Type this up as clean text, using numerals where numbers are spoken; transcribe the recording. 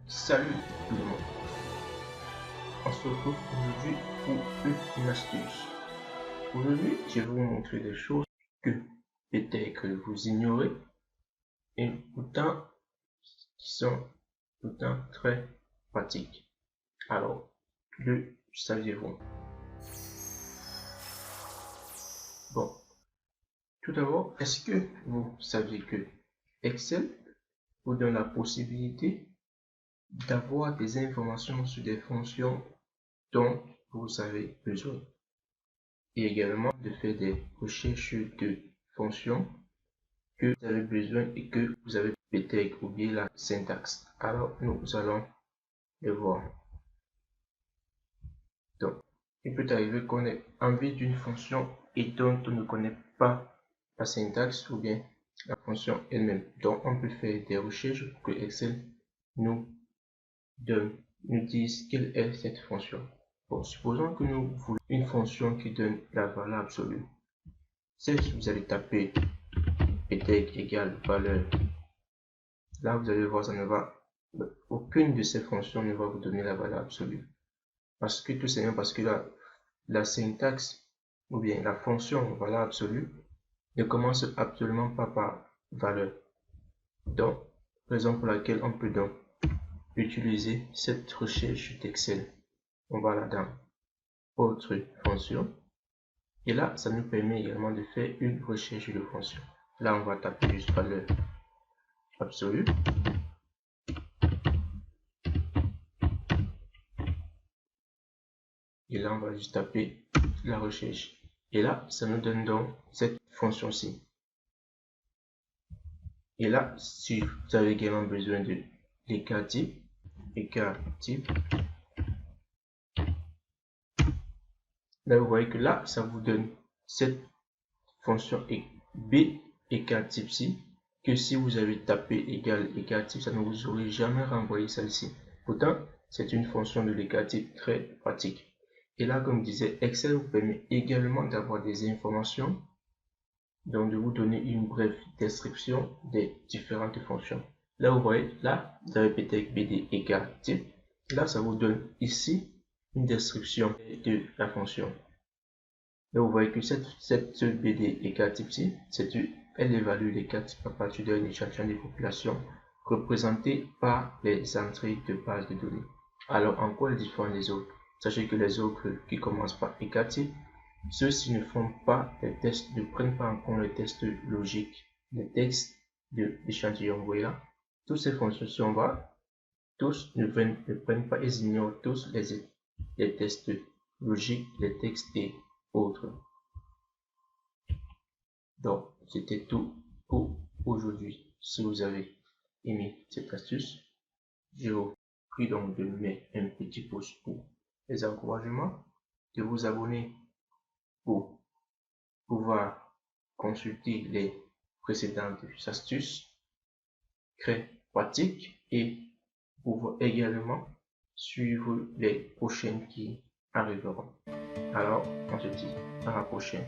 Salut tout le monde, on se retrouve aujourd'hui pour une astuce. Aujourd'hui, je vais vous montrer des choses que peut-être vous ignorez et pourtant qui sont pourtant très pratiques. Alors, le saviez-vous? Bon, tout d'abord, est-ce que vous saviez que Excel vous donne la possibilité d'avoir des informations sur des fonctions dont vous avez besoin et également de faire des recherches de fonctions que vous avez besoin et que vous avez peut-être oublié la syntaxe. Alors, nous allons le voir. Donc, il peut arriver qu'on ait envie d'une fonction et dont on ne connaît pas la syntaxe ou bien la fonction elle-même. Donc, on peut faire des recherches pour que Excel nous dise quelle est cette fonction. Bon, supposons que nous voulons une fonction qui donne la valeur absolue. Si vous allez taper peut-être égale valeur, là vous allez voir, ça ne va, aucune de ces fonctions ne va vous donner la valeur absolue. Parce que tout simplement parce que la syntaxe ou bien la fonction valeur absolue ne commence absolument pas par valeur. Donc, raison pour laquelle on peut donc utiliser cette recherche d'Excel. On va là dans autre fonction. Et là, ça nous permet également de faire une recherche de fonction. Là, on va taper juste valeur absolue. Et là, on va juste taper la recherche. Et là, ça nous donne donc cette fonction-ci. Et là, si vous avez également besoin de l'écart type, là, vous voyez que là, ça vous donne cette fonction B écart type-ci, que si vous avez tapé égal écart type, ça ne vous aurait jamais renvoyé celle-ci. Pourtant, c'est une fonction de l'écart type très pratique. Et là, comme je disais, Excel vous permet également d'avoir des informations, donc de vous donner une brève description des différentes fonctions. Là, vous voyez, là, vous avez peut-être BD égale type. Là, ça vous donne ici une description de la fonction. Là, vous voyez que cette BD égale type-ci, elle évalue les cas types à partir d'un échantillon de population représenté par les entrées de base de données. Alors, en quoi est différent des autres? Sachez que les autres qui commencent par écart type, ceux-ci ne font pas les tests, ne prennent pas en compte les tests logiques, les textes de l'échantillon. Vous voyez là, toutes ces fonctions, si on va, tous ne prennent pas, ils ignorent tous les tests logiques, les textes et autres. Donc, c'était tout pour aujourd'hui. Si vous avez aimé cette astuce, je vous prie donc de mettre un petit pouce pour les encouragements, de vous abonner pour pouvoir consulter les précédentes astuces très pratiques et pouvoir également suivre les prochaines qui arriveront. Alors, on se dit à la prochaine.